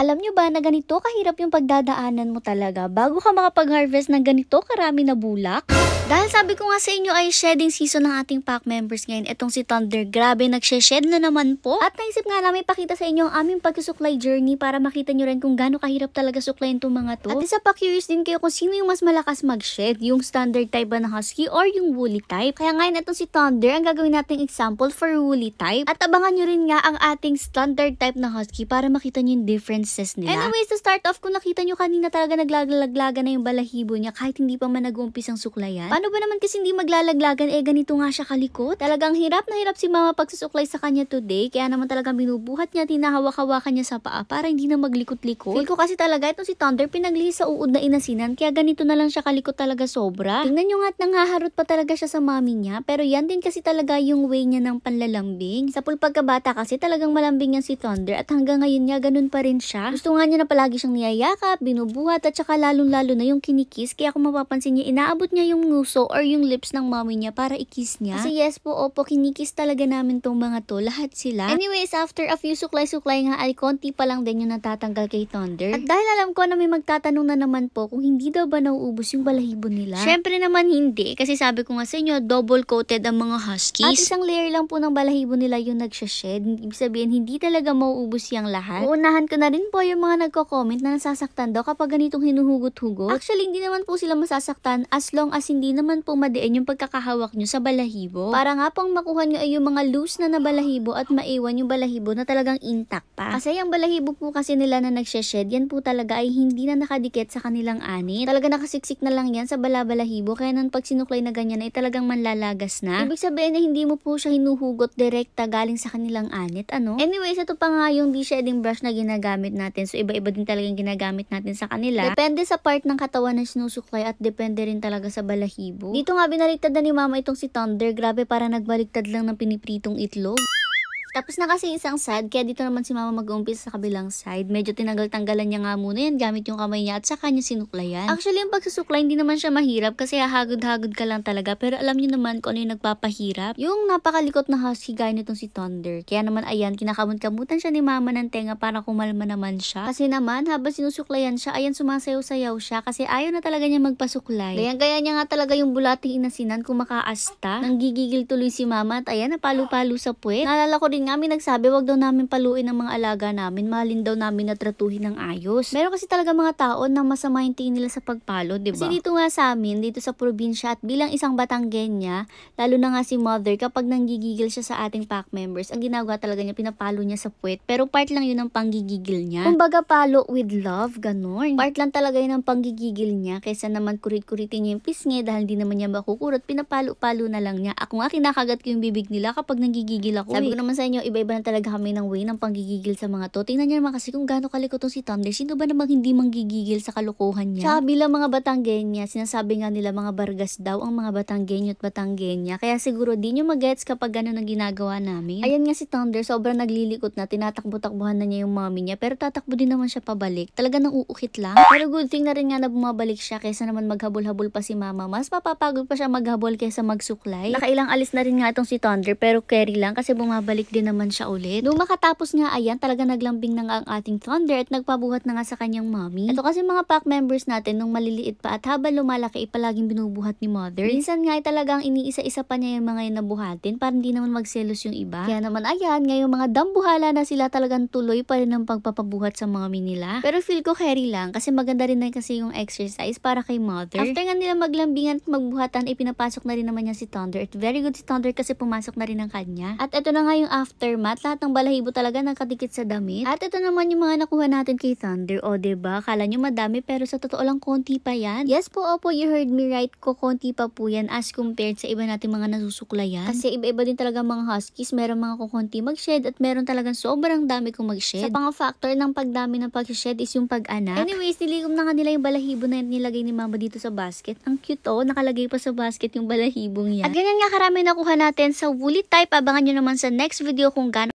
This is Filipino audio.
Alam nyo ba na ganito kahirap yung pagdadaanan mo talaga bago ka makapag-harvest ng ganito karami na bulak? Dahil sabi ko nga sa inyo ay shedding season ng ating pack members ngayon. Itong si Thunder, grabe nagshe-shed na naman po. At naisip nga namin pakita sa inyo ang aming pagsusuklay journey para makita nyo rin kung gaano kahirap talaga suklayin itong mga to. At isa pa curious din kayo kung sino yung mas malakas mag-shed, yung standard type ba na husky or yung woolly type. Kaya ngayon itong si Thunder, ang gagawin nating example for woolly type. At abangan nyo rin nga ang ating standard type na husky para makita nyo yung differences nila. Anyways, to start off, kung nakita nyo kanina talaga naglalaglagan na yung balahibo niya kahit hindi pa man nag-uumpisang suklayan. Paano ba naman kasi hindi maglalaglagan? Ganito nga siya kalikot. Talagang hirap na hirap si mama pagsusuklay sa kanya today. Kaya naman talagang binubuhat niya, tinahawak-hawakan niya sa paa para hindi na maglikot-likot. Feel ko kasi talaga itong si Thunder pinaglihis sa uod na inasinan. Kaya ganito na lang siya kalikot talaga sobra. Tingnan nyo nga't nanghaharot pa talaga siya sa mami niya. Pero yan din kasi talaga yung way niya ng panlalambing. Sa pagkabata kasi talagang malambing yan si Thunder. At hanggang ngayon niya ganun pa rin siya. Gusto nga niya na palagi siyang niyayakap, binubuhat at saka lalong-lalo na yung kinikis. Kaya kung mapapansin niya, inaabot niya yung nguso or yung lips ng mommy niya para ikis niya. Kasi yes po, opo, kinikis talaga namin tong mga to, lahat sila. Anyways, after a few suklay-suklay nga ay konti pa lang din yung natatanggal kay Thunder. At dahil alam ko na may magtatanong na naman po kung hindi daw ba nauubos yung balahibo nila. Syempre naman hindi, kasi sabi ko nga sa inyo, double coated ang mga huskies. At isang layer lang po ng balahibo nila yung nagsha-shed. Ibig sabihin, hindi talaga mauubos yung lahat. Uunahan ko na rin po yung mga nagko-comment na nasasaktan daw kapag ganitong hinuhugot-hugot. Actually, hindi naman po sila masasaktan as long as hindi naman po madiin yung pagkakahawak nyo sa balahibo. Para nga pong makuha nyo ay yung mga loose na balahibo at maiwan yung balahibo na talagang intact pa. Kasi yung balahibo po kasi nila na nagshe-shed, yan po talaga ay hindi na nakadikit sa kanilang anit. Talaga nakasiksik na lang yan sa balahibo. Kaya nang pag sinuklay na ganyan ay talagang manlalagas na. Ibig sabihin na hindi mo po siya hinuhugot direkta galing sa kanilang anit. Ano? Anyways, ito pa nga yung de-shedding brush na ginagamit natin. So, iba-iba din talagang ginagamit natin sa kanila. Depende sa part ng katawan na sinusuklay at depende rin talaga sa balahibo. Dito nga binaliktad na ni mama itong si Thunder. Grabe, para nagbaliktad lang ng pinipritong itlog. Tapos na kasi isang side, kaya dito naman si mama mag-uumpisa sa kabilang side. Medyo tinanggal-tanggalan niya nga muna yan gamit yung kamay niya at saka niya sinuklayan. Actually, yung pagsusuklay hindi naman siya mahirap kasi hahagod-hagod ka lang talaga. Pero alam niyo naman kung ano yung nagpapahirap. Yung napakalikot na husky gaya nitong si Thunder. Kaya naman ayan, kinakamot-kamutan siya ni mama ng tenga para kumalma naman siya. Kasi naman, habang sinusuklayan siya, ayan sumasayaw-sayaw siya kasi ayaw na talaga niya magpasuklay. Gaya niya nga talaga yung bulating inasinan kung makaasta. Nanggigigil tuloy si mama at ayan, napalo-palo sa puwet. Naalala ko rin nga, nagsabi wag daw namin paluin ang mga alaga namin, mahalin daw namin na tratuhin ng ayos. Meron kasi talaga mga tao na masama yung tingin nila sa pagpalo, diba? Kasi dito nga sa amin, dito sa probinsya at bilang isang Batanggenya, lalo na nga si mother, kapag nanggigigil siya sa ating pack members, ang ginagawa talaga niya, pinapalo niya sa puwet. Pero part lang yun ng panggigigil niya. Kumbaga palo with love, ganun. Part lang talaga yun ng panggigigil niya, kaysa naman kurit-kuritin niya yung pisngi dahil hindi naman niya makukurot, pinapalo-palo na lang niya. Ako nga, kinakagat ko yung bibig nila kapag nanggigigil ako. Sabi ko naman sa inyo, iba-iba na talaga kami ng way ng panggigigil sa mga to. Tingnan niyo naman kasi kung gaano kalikot tong si Thunder. Sino ba namang hindi manggigigil sa kalokohan niya? Tsaka bilang mga Batanggenya, sinasabi nga nila mga Bargas daw ang mga Batanggenyo at Batanggenya. Kaya siguro di nyo magets kapag gano'n ang ginagawa namin. Ayan nga si Thunder, sobrang naglilikot na, tinatakbo-takbuhan na niya yung mommy niya. Pero tatakbo din naman siya pabalik. Talaga nang uukit lang. Pero good thing na rin nga na bumabalik siya kaysa naman maghabol-habol pa si mama. Mas mapapagod pa siya maghabol kaysa magsuklay. Nakailang alis na rin nga itong si Thunder pero carry lang kasi bumabalik din naman siya ulit. Nung makatapos nga ayan, talaga naglambing na nga ang ating Thunder at nagpabuhat na nga sa kanyang mommy. Ito kasi mga pack members natin nung maliliit pa at habang lumalaki palaging binubuhat ni mother. Minsan nga ay talagang iniisa-isa pa niya yung mga yung nabuhatin para hindi naman magselos yung iba. Kaya naman ayan, ngayong mga dambuhala na sila talagang tuloy pa rin ang pagpapabuhat sa mommy nila. Pero feel ko carry lang kasi maganda rin na kasi yung exercise para kay mother. After nga nila maglambingan at magbuhatan, ipinapasok na rin naman niya si Thunder. At very good si Thunder kasi pumasok na rin ang kanya. At ito na nga yung aftermath. Lahat ng balahibo talaga nakadikit sa damit. At ito naman yung mga nakuha natin kay Thunder. O diba? Kala nyo madami pero sa totoo lang konti pa yan. Yes po, opo, you heard me right. Konti pa po yan as compared sa iba nating mga nasusuklayan. Kasi iba-iba din talaga mga huskies. Meron mga kukunti mag-shed at meron talagang sobrang dami kung mag-shed. Sa pang factor ng pagdami ng pag-shed is yung pag-anak. Anyways, niligom na nga nila yung balahibo na nilagay ni mama dito sa basket. Ang cute oh, nakalagay pa sa basket yung balahibong yan. At ganyan nga karami nakuha natin sa woolly type. Abangan nyo naman sa next video kung gaano